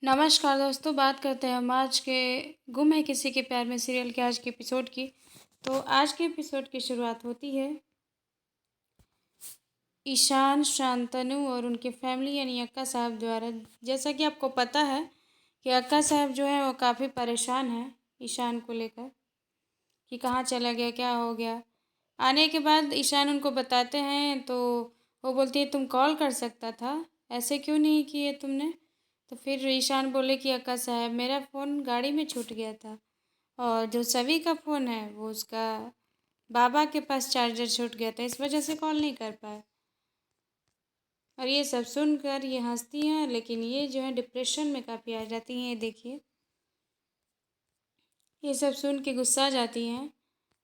नमस्कार दोस्तों, बात करते हैं हम आज के गुम है किसी के प्यार में सीरियल के आज के एपिसोड की। तो आज के एपिसोड की शुरुआत होती है ईशान, शांतनु और उनके फैमिली यानी अक्का साहब द्वारा। जैसा कि आपको पता है कि अक्का साहब जो है वो काफ़ी परेशान है ईशान को लेकर कि कहाँ चला गया, क्या हो गया। आने के बाद ईशान उनको बताते हैं तो वो बोलती है तुम कॉल कर सकता था, ऐसे क्यों नहीं किए तुमने। तो फिर ईशान बोले कि अक्का साहब मेरा फ़ोन गाड़ी में छूट गया था और जो सभी का फ़ोन है वो उसका बाबा के पास चार्जर छूट गया था, इस वजह से कॉल नहीं कर पाए। और ये सब सुनकर ये हंसती हैं, लेकिन ये जो है डिप्रेशन में काफ़ी आ जाती हैं। ये देखिए, ये सब सुन के गुस्सा आ जाती हैं।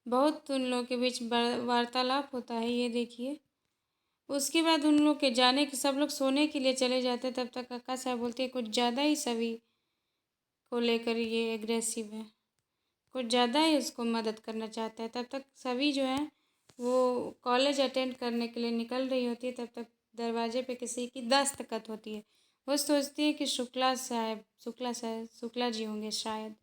बहुत उन लोगों के बीच वार्तालाप होता है, ये देखिए। उसके बाद उन लोग के जाने के सब लोग सोने के लिए चले जाते, तब तक अक्का साहब बोलती है कुछ ज़्यादा ही सभी को लेकर ये एग्रेसिव है, कुछ ज़्यादा ही उसको मदद करना चाहता है। तब तक सभी जो है वो कॉलेज अटेंड करने के लिए निकल रही होती है, तब तक दरवाजे पे किसी की दस्तखत होती है। वो सोचती है कि शुक्ला जी होंगे शायद,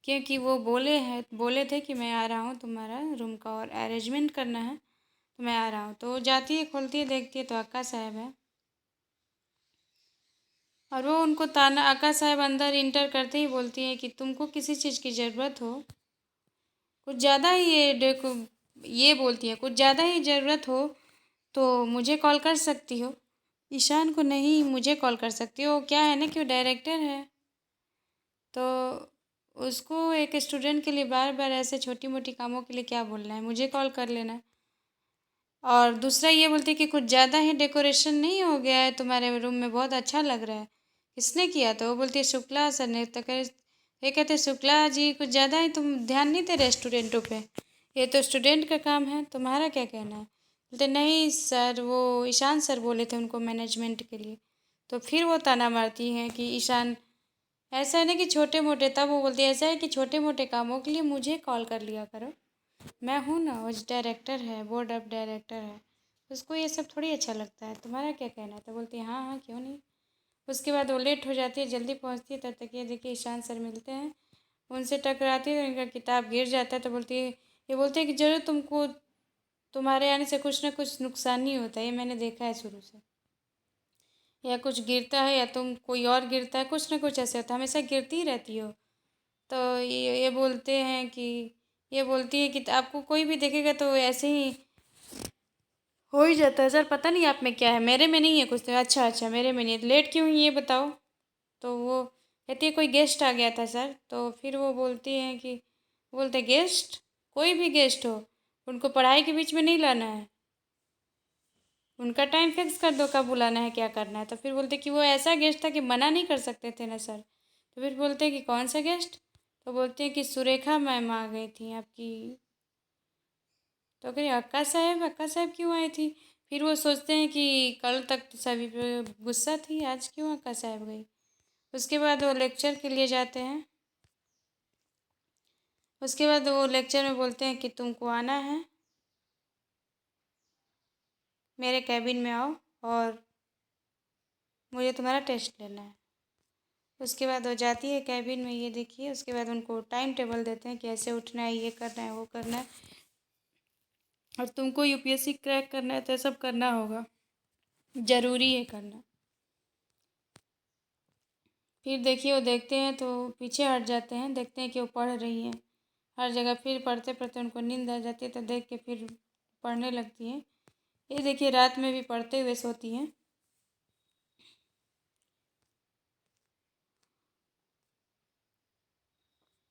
क्योंकि वो बोले थे कि मैं आ रहा हूँ, तुम्हारा रूम का और अरेंजमेंट करना है तो मैं आ रहा हूँ। तो वो जाती है, खोलती है, देखती है तो अक्का साहब है और वो उनको ताना अक्का साहब अंदर इंटर करते ही बोलती है कि तुमको किसी चीज़ की ज़रूरत हो, कुछ ज़्यादा ही ये देखो, ये बोलती है कुछ ज़्यादा ही ज़रूरत हो तो मुझे कॉल कर सकती हो। ईशान को नहीं, मुझे कॉल कर सकती हो। क्या है ना कि वो डायरेक्टर है, तो उसको एक स्टूडेंट के लिए बार बार ऐसे छोटी मोटी कामों के लिए क्या बोलना है, मुझे कॉल कर लेना। और दूसरा ये बोलती है कि कुछ ज़्यादा ही डेकोरेशन नहीं हो गया है तुम्हारे रूम में, बहुत अच्छा लग रहा है, किसने किया। तो वो बोलती है शुक्ला सर ने। तो ये कहते शुक्ला जी कुछ ज़्यादा ही तुम ध्यान नहीं दे रहे स्टूडेंटों पे, ये तो स्टूडेंट का काम है, तुम्हारा क्या कहना है। बोलते नहीं सर, वो ईशान सर बोले थे उनको मैनेजमेंट के लिए। तो फिर वो ताना मारती हैं कि ईशान ऐसा है ना कि छोटे मोटे, तब वो बोलती है ऐसा है कि छोटे मोटे कामों के लिए मुझे कॉल कर लिया करो, मैं हूँ ना, वो डायरेक्टर है, बोर्ड ऑफ डायरेक्टर है, उसको ये सब थोड़ी अच्छा लगता है, तुम्हारा क्या कहना है। तो बोलती है हाँ हाँ क्यों नहीं। उसके बाद वो लेट हो जाती है, जल्दी पहुँचती है, तब तक ये देखिए ईशान सर मिलते हैं, उनसे टकराती है तो इनका किताब गिर जाता है। तो बोलती है, ये बोलते हैं कि जरूर तुमको तुम्हारे आने से कुछ ना कुछ नुकसान ही होता है, ये मैंने देखा है शुरू से, या कुछ गिरता है या तुम कोई और गिरता है, कुछ ना कुछ ऐसे होता है, हमेशा गिरती ही रहती हो। तो ये बोलते हैं कि ये बोलती है कि आपको कोई भी देखेगा तो ऐसे ही हो ही जाता है सर, पता नहीं आप में क्या है, मेरे में नहीं है कुछ। तो अच्छा अच्छा, मेरे में नहीं है, तो लेट क्यों हुई ये बताओ। तो वो कहती है कोई गेस्ट आ गया था सर। तो फिर वो बोलती हैं कि बोलते गेस्ट, कोई भी गेस्ट हो, उनको पढ़ाई के बीच में नहीं लाना है, उनका टाइम फिक्स कर दो कब बुलाना है, क्या करना है। तो फिर बोलते कि वो ऐसा गेस्ट था कि मना नहीं कर सकते थे ना सर। तो फिर बोलते हैं कि कौन सा गेस्ट। तो बोलते हैं कि सुरेखा मैम आ गई थी आपकी। तो कहीं अक्का साहब क्यों आई थी। फिर वो सोचते हैं कि कल तक तो सभी पे गुस्सा थी, आज क्यों अक्का साहब गई। उसके बाद वो लेक्चर के लिए जाते हैं। उसके बाद वो लेक्चर में बोलते हैं कि तुमको आना है, मेरे कैबिन में आओ और मुझे तुम्हारा टेस्ट लेना है। उसके बाद वो जाती है कैबिन में, ये देखिए। उसके बाद उनको टाइम टेबल देते हैं कि ऐसे उठना है, ये करना है, वो करना है, और तुमको यूपीएससी क्रैक करना है तो ये सब करना होगा, ज़रूरी है करना। फिर देखिए वो देखते हैं तो पीछे हट जाते हैं, देखते हैं कि वो पढ़ रही हैं हर जगह। फिर पढ़ते पढ़ते उनको नींद आ जाती है, तो देख के फिर पढ़ने लगती हैं। ये देखिए रात में भी पढ़ते हुए सोती हैं।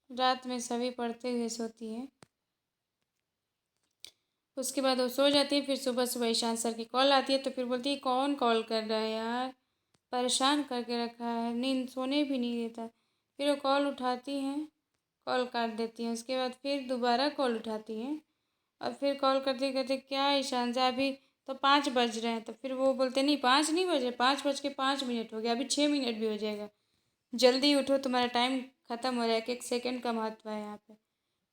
रात में सभी पढ़ते हुए सोती हैं। उसके बाद वो सो जाती है। फिर सुबह सुबह ईशान सर की कॉल आती है, तो फिर बोलती है कौन कॉल कर रहा है यार, परेशान करके रखा है, नींद सोने भी नहीं देता। फिर वो कॉल उठाती हैं, कॉल काट देती हैं। उसके बाद फिर दोबारा कॉल उठाती हैं और फिर कॉल करते करते क्या ईशान साहब अभी तो 5 बज रहे हैं। तो फिर वो बोलते नहीं 5 नहीं बजे, 5 बज के 5 मिनट हो गया, अभी 6 मिनट भी हो जाएगा, जल्दी उठो, तुम्हारा टाइम ख़त्म हो रहा है, एक एक सेकंड का महत्व है यहाँ पे।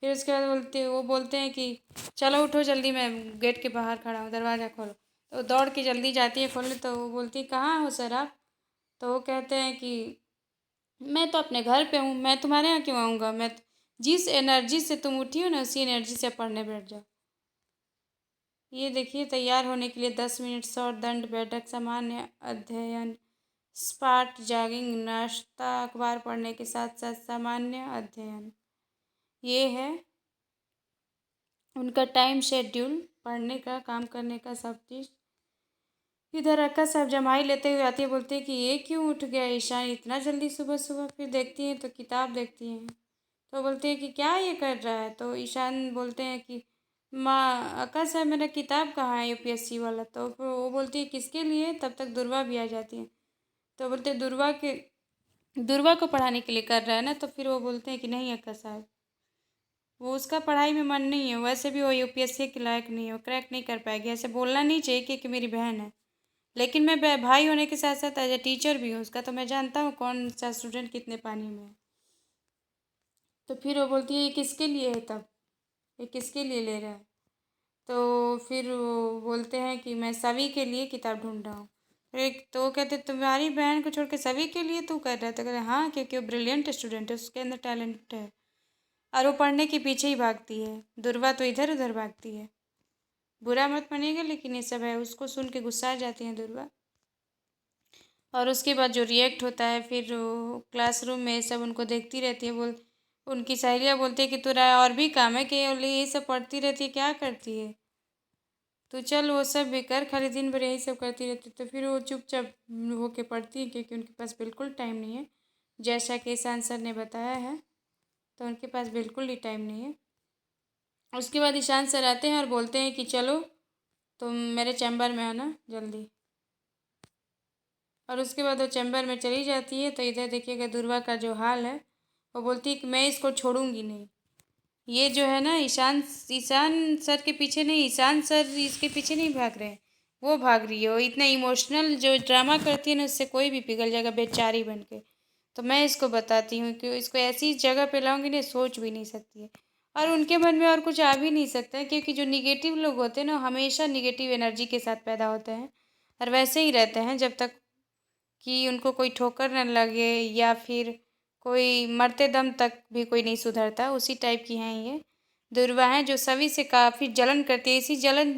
फिर उसके बाद वो बोलते हैं कि चलो उठो जल्दी, मैं गेट के बाहर खड़ा हूँ, दरवाज़ा खोलो। तो दौड़ के जल्दी जाती है खोलने, तो वो बोलती कहाँ हो सर आप। तो वो कहते हैं कि मैं तो अपने घर पे हूँ, मैं तुम्हारे यहाँ क्यों आऊँगा? जिस एनर्जी से तुम उठी हो ना, उसी एनर्जी से पढ़ने बैठ जाओ। ये देखिए, तैयार होने के लिए 10 मिनट, सौर दंड बैठक, सामान्य अध्ययन, स्पार्ट जॉगिंग, नाश्ता, अखबार पढ़ने के साथ साथ सामान्य अध्ययन। ये है उनका टाइम शेड्यूल, पढ़ने का, काम करने का, सब चीज़। इधर अक्का साहब जमाई लेते हुए आती है, बोलती है कि ये क्यों उठ गया ईशान इतना जल्दी सुबह सुबह? फिर देखती हैं तो किताब देखती हैं, तो बोलते हैं कि क्या ये कर रहा है? तो ईशान बोलते हैं कि माँ, अक्का साहब मेरा किताब कहाँ है यूपीएससी वाला? तो फिर वो बोलती है किसके लिए? तब तक दुर्वा भी आ जाती है, तो बोलते हैं दुर्वा को पढ़ाने के लिए कर रहा है ना? तो फिर वो बोलते हैं कि नहीं अक्का साहब, वो उसका पढ़ाई में मन नहीं है, वैसे भी वो यूपीएससी के लायक नहीं है, वो क्रैक नहीं कर पाएगी। ऐसे बोलना नहीं चाहिए कि मेरी बहन है, लेकिन मैं भाई होने के साथ साथ एज ए टीचर भी हूँ उसका, तो मैं जानता हूँ कौन सा स्टूडेंट कितने पानी में है। तो फिर वो बोलती है ये किसके लिए है? तब ये किसके लिए ले रहा है? तो फिर वो बोलते हैं कि मैं सभी के लिए किताब ढूंढ रहा हूँ। फिर तो वो कहते तुम्हारी बहन को छोड़ के सभी के लिए तू कर रहा है? तो कहते हाँ, क्योंकि वो ब्रिलियंट स्टूडेंट है, उसके अंदर टैलेंट है, और वो पढ़ने के पीछे ही भागती है। दुर्वा तो इधर उधर भागती है। बुरा मत मानिएगा, लेकिन ये सब है। उसको सुन के गुस्सा आ जाती है दुर्वा। और उसके बाद जो रिएक्ट होता है, फिर क्लासरूम में सब उनको देखती रहती है। उनकी सहेलियाँ बोलती है कि तेरा और भी काम है कि ये सब पढ़ती रहती है, क्या करती है? तो चल वो सब भी कर, खाली दिन भर यही सब करती रहती। तो फिर वो चुपचाप होके पढ़ती है, क्योंकि उनके पास बिल्कुल टाइम नहीं है, जैसा कि ईशान सर ने बताया है। तो उनके पास बिल्कुल ही टाइम नहीं है। उसके बाद ईशान सर आते हैं और बोलते हैं कि चलो तुम मेरे चैम्बर में आना जल्दी। और उसके बाद वो चैम्बर में चली जाती है। तो इधर देखिएगा दुर्वा का जो हाल है, वो बोलती है कि मैं इसको छोड़ूंगी नहीं। ये जो है ना, ईशान ईशान सर के पीछे नहीं, ईशान सर इसके पीछे नहीं भाग रहे हैं, वो भाग रही है। वो इतना इमोशनल जो ड्रामा करती है ना, उससे कोई भी पिघल जाएगा बेचारी बन के। तो मैं इसको बताती हूँ कि इसको ऐसी जगह पे लाऊंगी ना, सोच भी नहीं सकती है, और उनके मन में और कुछ आ भी नहीं सकता है, क्योंकि जो निगेटिव लोग होते हैं ना, हमेशा निगेटिव एनर्जी के साथ पैदा होते हैं, और वैसे ही रहते हैं जब तक कि उनको कोई ठोकर न लगे, या फिर कोई मरते दम तक भी कोई नहीं सुधरता। उसी टाइप की हैं ये दुर्वा हैं, जो सभी से काफ़ी जलन करती है। इसी जलन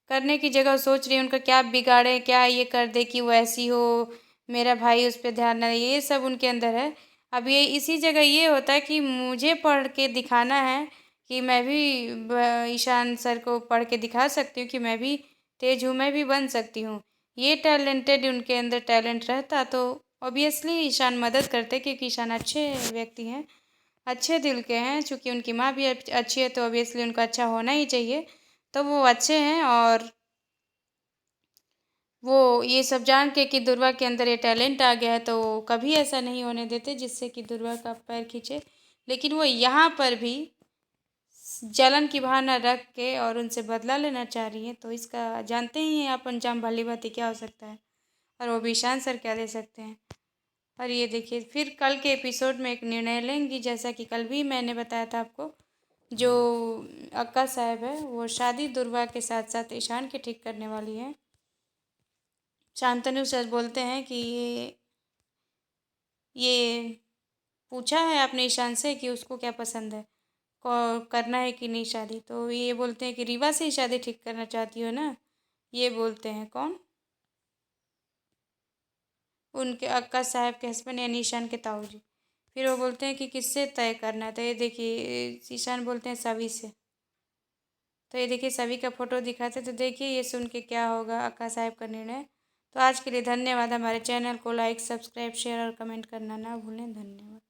करने की जगह सोच रही है उनका क्या बिगाड़े, क्या ये कर दे कि वो ऐसी हो, मेरा भाई उस पर ध्यान ना दे, ये सब उनके अंदर है। अब ये इसी जगह ये होता है कि मुझे पढ़ के दिखाना है कि मैं भी ईशान सर को पढ़ के दिखा सकती हूँ कि मैं भी तेज हूँ, मैं भी बन सकती हूँ। ये टैलेंटेड उनके अंदर टैलेंट रहता तो ऑब्वियसली ईशान मदद करते, क्योंकि ईशान अच्छे व्यक्ति हैं, अच्छे दिल के हैं। चूँकि उनकी माँ भी अच्छी है, तो ऑब्वियसली उनको अच्छा होना ही चाहिए। तो वो अच्छे हैं, और वो ये सब जान के कि दुर्वा के अंदर ये टैलेंट आ गया है, तो वो कभी ऐसा नहीं होने देते जिससे कि दुर्वा का पैर खींचे। लेकिन वो यहाँ पर भी जलन की भावना रख के और उनसे बदला लेना चाह रही हैं। तो इसका जानते ही हैं आप अंजाम, भली भांति क्या हो सकता है, और वो भी ईशान सर क्या दे सकते हैं। और ये देखिए, फिर कल के एपिसोड में एक निर्णय लेंगी, जैसा कि कल भी मैंने बताया था आपको। जो अक्का साहब है, वो शादी दुर्वा के साथ साथ ईशान की ठीक करने वाली है। शांतनु सर बोलते हैं कि ये पूछा है आपने ईशान से कि उसको क्या पसंद है, करना है कि नहीं शादी? तो ये बोलते हैं कि रीवा से ही शादी ठीक करना चाहती हो ना? ये बोलते हैं कौन? उनके अक्का साहब के हस्बैंड, यानी ईशान के ताऊ जी। फिर वो बोलते हैं कि किससे तय करना है? तो ये देखिए, ईशान बोलते हैं सभी से। तो ये देखिए, सभी का फोटो दिखाते, तो देखिए ये सुन के क्या होगा अक्का साहब का निर्णय। तो आज के लिए धन्यवाद। हमारे चैनल को लाइक, सब्सक्राइब, शेयर और कमेंट करना ना भूलें। धन्यवाद।